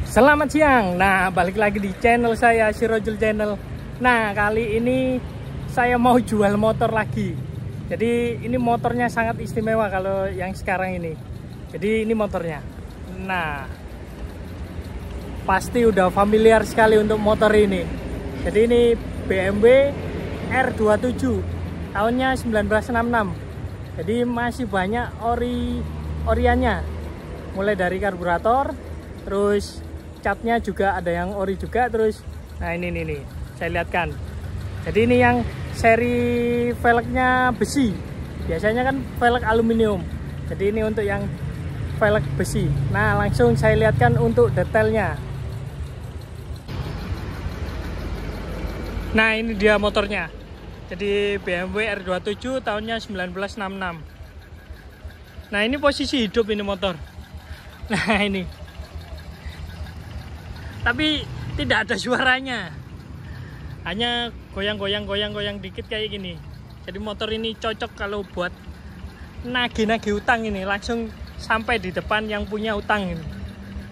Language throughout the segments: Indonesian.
Selamat siang. Nah, balik lagi di channel saya, Sirojul Channel. Nah, kali ini saya mau jual motor lagi. Jadi ini motornya sangat istimewa kalau yang sekarang ini. Jadi ini motornya. Nah, pasti udah familiar sekali untuk motor ini. Jadi ini BMW R27 tahunnya 1966. Jadi masih banyak oriannya. Mulai dari karburator, terus catnya juga ada yang ori juga, terus nah ini nih saya lihatkan. Jadi ini yang seri velgnya besi, biasanya kan velg aluminium, jadi ini untuk yang velg besi. Nah, langsung saya lihatkan untuk detailnya. Nah, ini dia motornya. Jadi BMW R27 tahunnya 1966. Nah, ini posisi hidup ini motor. Nah, ini tapi tidak ada suaranya, hanya goyang dikit kayak gini. Jadi motor ini cocok kalau buat nagih-nagih utang ini, langsung sampai di depan yang punya utang ini,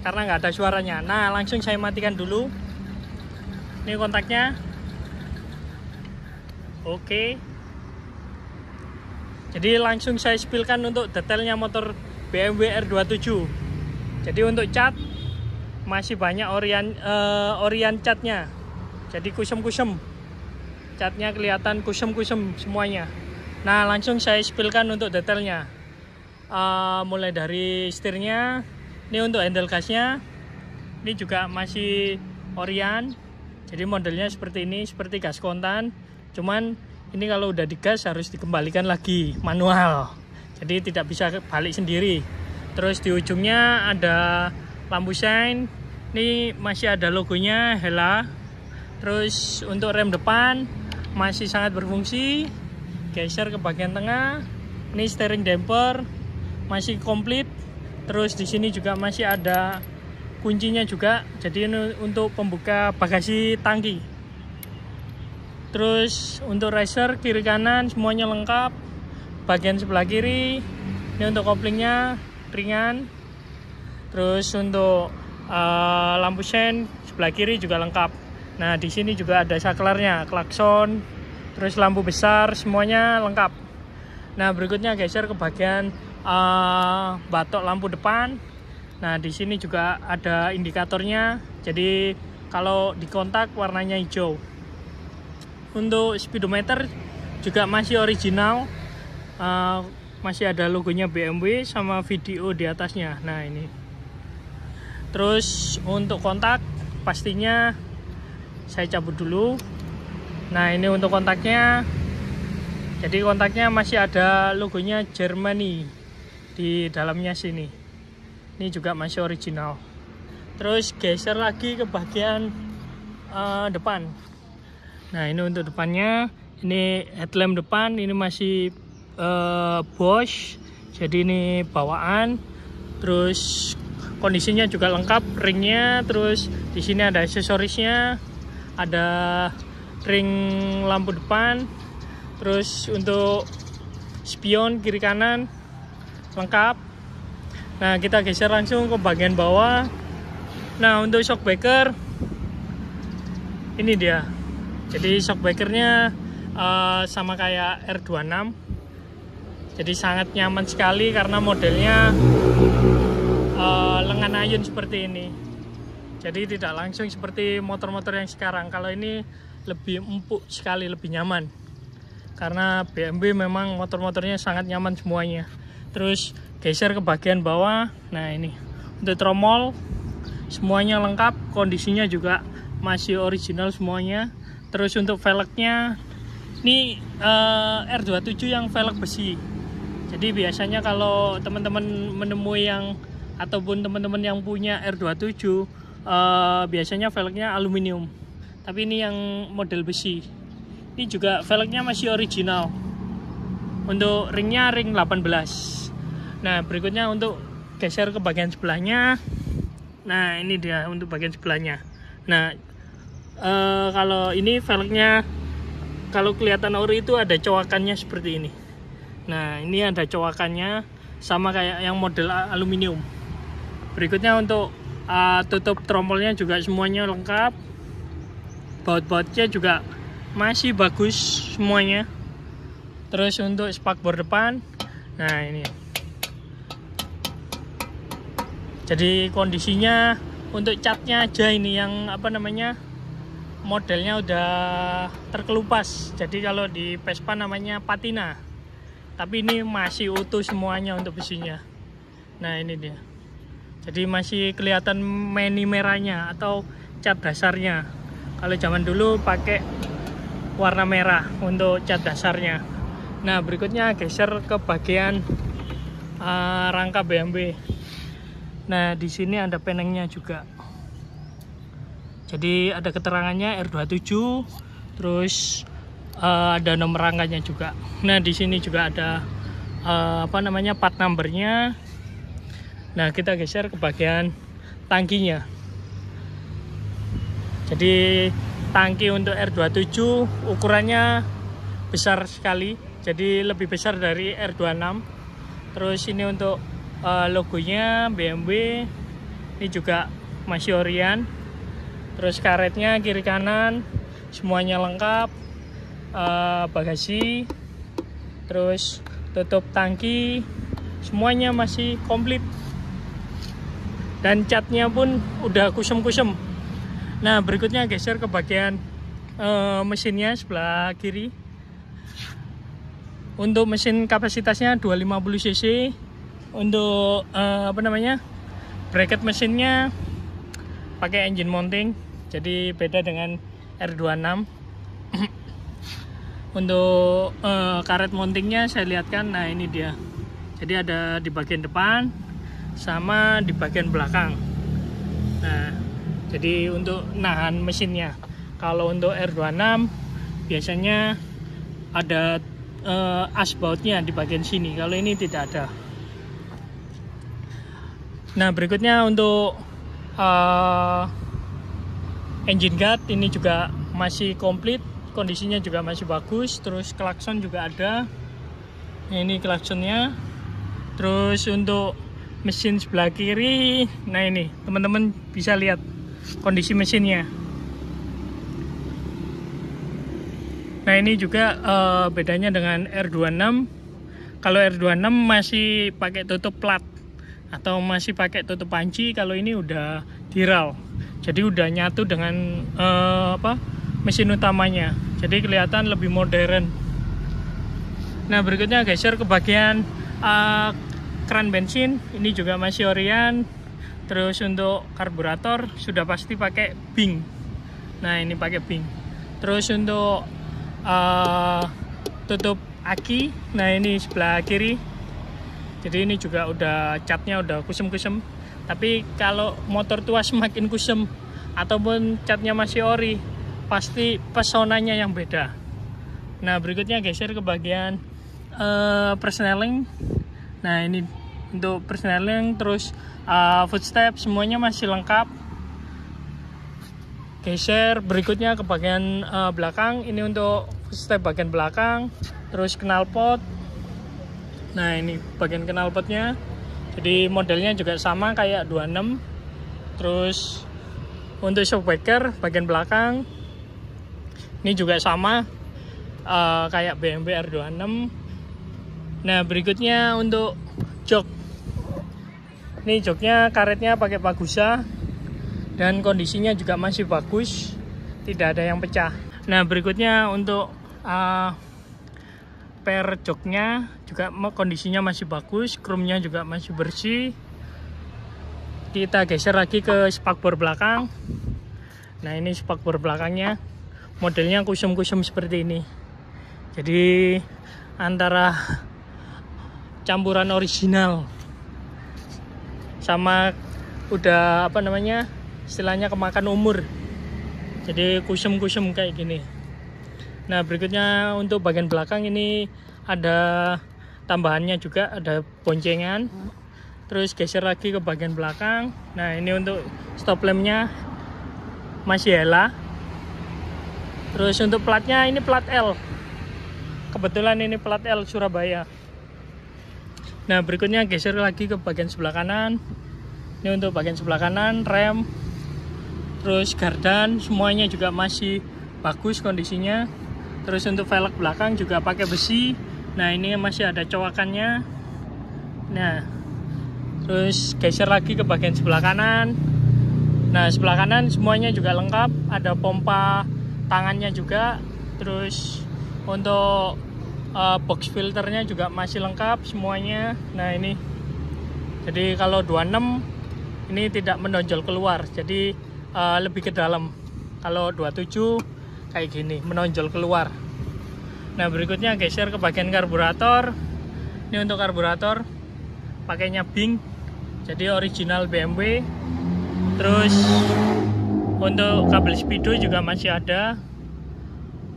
karena nggak ada suaranya. Nah, langsung saya matikan dulu. Ini kontaknya. Oke. Jadi langsung saya spillkan untuk detailnya motor BMW R27. Jadi untuk cat masih banyak orian catnya, jadi kusem-kusem, catnya kelihatan kusem-kusem semuanya. Nah, langsung saya spillkan untuk detailnya. Mulai dari setirnya, ini untuk handle gasnya, ini juga masih orian. Jadi modelnya seperti ini, seperti gas kontan, cuman ini kalau udah digas harus dikembalikan lagi manual, jadi tidak bisa balik sendiri. Terus di ujungnya ada lampu shine, ini masih ada logonya Hella. Terus untuk rem depan masih sangat berfungsi, geser ke bagian tengah. Ini steering damper masih komplit. Terus di sini juga masih ada kuncinya juga, jadi ini untuk pembuka bagasi tangki. Terus untuk riser kiri kanan semuanya lengkap. Bagian sebelah kiri ini untuk koplingnya ringan. Terus untuk lampu sen sebelah kiri juga lengkap. Nah, di sini juga ada saklarnya, klakson, terus lampu besar, semuanya lengkap. Nah, berikutnya geser ke bagian batok lampu depan. Nah, di sini juga ada indikatornya. Jadi kalau dikontak warnanya hijau. Untuk speedometer juga masih original. Masih ada logonya BMW sama video di atasnya. Nah, ini. Terus untuk kontak pastinya saya cabut dulu. Nah, ini untuk kontaknya. Jadi kontaknya masih ada logonya Germany di dalamnya sini. Ini juga masih original. Terus geser lagi ke bagian depan. Nah, ini untuk depannya. Ini headlamp depan ini masih Bosch, jadi ini bawaan. Terus kondisinya juga lengkap, ringnya. Terus di sini ada aksesorisnya, ada ring lampu depan. Terus untuk spion kiri kanan lengkap. Nah, kita geser langsung ke bagian bawah. Nah, untuk shock breaker ini dia. Jadi shock breakernya sama kayak R26. Jadi sangat nyaman sekali karena modelnya lengan ayun seperti ini. Jadi tidak langsung seperti motor-motor yang sekarang. Kalau ini lebih empuk sekali, lebih nyaman. Karena BMW memang motor-motornya sangat nyaman semuanya. Terus geser ke bagian bawah. Nah, ini untuk tromol semuanya lengkap, kondisinya juga masih original semuanya. Terus untuk velgnya ini R27 yang velg besi. Jadi biasanya kalau teman-teman menemui yang ataupun teman-teman yang punya R27 biasanya velgnya aluminium. Tapi ini yang model besi. Ini juga velgnya masih original. Untuk ringnya ring 18. Nah, berikutnya untuk geser ke bagian sebelahnya. Nah, ini dia untuk bagian sebelahnya. Nah, kalau ini velgnya, kalau kelihatan ori itu ada coakannya seperti ini. Nah, ini ada coakannya sama kayak yang model aluminium. Berikutnya untuk tutup tromolnya juga semuanya lengkap. Baut-bautnya juga masih bagus semuanya. Terus untuk spakbor depan, nah ini. Jadi kondisinya untuk catnya aja ini yang apa namanya, modelnya udah terkelupas. Jadi kalau di Vespa namanya patina, tapi ini masih utuh semuanya untuk besinya. Nah ini dia. Jadi masih kelihatan meni merahnya atau cat dasarnya. Kalau zaman dulu pakai warna merah untuk cat dasarnya. Nah berikutnya geser ke bagian rangka BMW. Nah di sini ada penengnya juga. Jadi ada keterangannya R27, terus ada nomor rangkanya juga. Nah di sini juga ada apa namanya, part numbernya. Nah kita geser ke bagian tangkinya. Jadi tangki untuk R27 ukurannya besar sekali, jadi lebih besar dari R26. Terus ini untuk logonya BMW, ini juga masih Orion. Terus karetnya kiri kanan semuanya lengkap, bagasi, terus tutup tangki semuanya masih komplit, dan catnya pun udah kusem-kusem. Nah berikutnya geser ke bagian mesinnya sebelah kiri. Untuk mesin kapasitasnya 250 cc. Untuk apa namanya, bracket mesinnya pakai engine mounting, jadi beda dengan R26. Untuk karet mountingnya saya lihatkan, nah ini dia. Jadi ada di bagian depan sama di bagian belakang. Nah jadi untuk nahan mesinnya. Kalau untuk R26 biasanya ada as bautnya di bagian sini, kalau ini tidak ada. Nah berikutnya untuk engine guard ini juga masih komplit, kondisinya juga masih bagus. Terus klakson juga ada. Nah, ini klaksonnya. Terus untuk mesin sebelah kiri, nah ini teman-teman bisa lihat kondisi mesinnya. Nah ini juga bedanya dengan R26. Kalau R26 masih pakai tutup plat atau masih pakai tutup panci, kalau ini udah diral. Jadi udah nyatu dengan mesin utamanya. Jadi kelihatan lebih modern. Nah berikutnya geser ke bagian keran bensin, ini juga masih Orion. Terus untuk karburator sudah pasti pakai Bing. Nah ini pakai Bing. Terus untuk tutup aki, nah ini sebelah kiri. Jadi ini juga udah catnya udah kusem-kusem. Tapi kalau motor tua semakin kusem ataupun catnya masih ori, pasti pesonanya yang beda. Nah berikutnya geser ke bagian persneling. Nah ini untuk persneling, terus footstep semuanya masih lengkap. Geser berikutnya ke bagian belakang. Ini untuk footstep bagian belakang. Terus knalpot. Nah ini bagian knalpotnya. Jadi modelnya juga sama kayak 26. Terus untuk shockbreaker bagian belakang ini juga sama kayak BMW R26. Nah berikutnya untuk jok. Ini joknya karetnya pakai Pagusa dan kondisinya juga masih bagus, tidak ada yang pecah. Nah berikutnya untuk per joknya juga kondisinya masih bagus, chrome-nya juga masih bersih. Kita geser lagi ke spakbor belakang. Nah ini spakbor belakangnya, modelnya kusem-kusem seperti ini. Jadi antara campuran original sama udah apa namanya, istilahnya kemakan umur. Jadi kusem-kusem kayak gini. Nah berikutnya untuk bagian belakang ini ada tambahannya juga, ada boncengan. Terus geser lagi ke bagian belakang. Nah ini untuk stop lampnya masih Hella. Terus untuk platnya ini plat L. Kebetulan ini plat L Surabaya. Nah berikutnya geser lagi ke bagian sebelah kanan. Ini untuk bagian sebelah kanan, rem, terus gardan semuanya juga masih bagus kondisinya. Terus untuk velg belakang juga pakai besi. Nah, ini masih ada cowakannya. Nah, terus geser lagi ke bagian sebelah kanan. Nah, sebelah kanan semuanya juga lengkap, ada pompa tangannya juga. Terus untuk box filternya juga masih lengkap semuanya. Nah, ini jadi kalau 26 ini tidak menonjol keluar, jadi lebih ke dalam. Kalau 27 kayak gini menonjol keluar. Nah, berikutnya geser ke bagian karburator. Ini untuk karburator pakainya Bing, jadi original BMW. Terus untuk kabel speedo juga masih ada.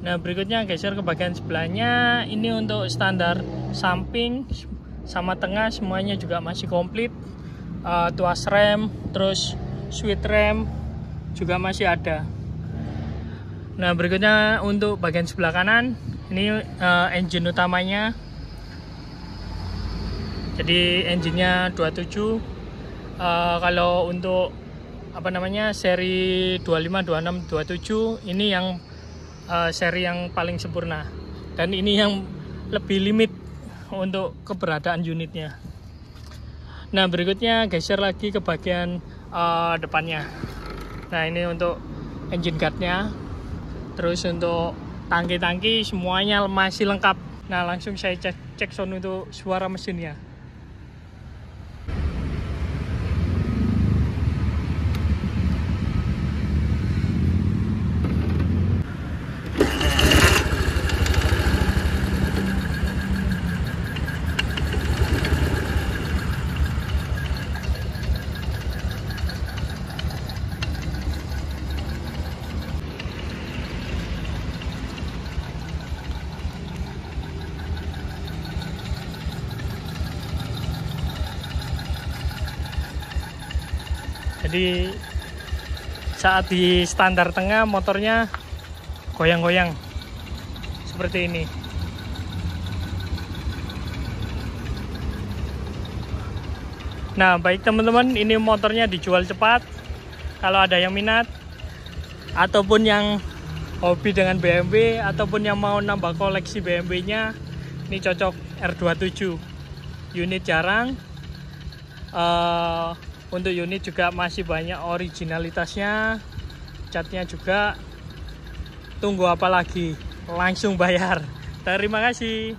Nah, berikutnya geser ke bagian sebelahnya. Ini untuk standar samping sama tengah semuanya juga masih komplit. Tuas rem, terus switch rem juga masih ada. Nah, berikutnya untuk bagian sebelah kanan, ini engine utamanya. Jadi engine-nya 27. Kalau untuk seri 25, 26, 27 ini yang seri yang paling sempurna, dan ini yang lebih limit untuk keberadaan unitnya. Nah, berikutnya geser lagi ke bagian depannya. Nah, ini untuk engine guardnya. Terus untuk tangki-tangki semuanya masih lengkap. Nah, langsung saya cek sound untuk suara mesinnya. Jadi saat di standar tengah motornya goyang-goyang seperti ini. Nah, baik teman-teman, ini motornya dijual cepat. Kalau ada yang minat ataupun yang hobi dengan BMW ataupun yang mau nambah koleksi BMW-nya, ini cocok R27. Unit jarang. Untuk unit juga masih banyak originalitasnya, catnya juga. Tunggu apa lagi? Langsung bayar. Terima kasih.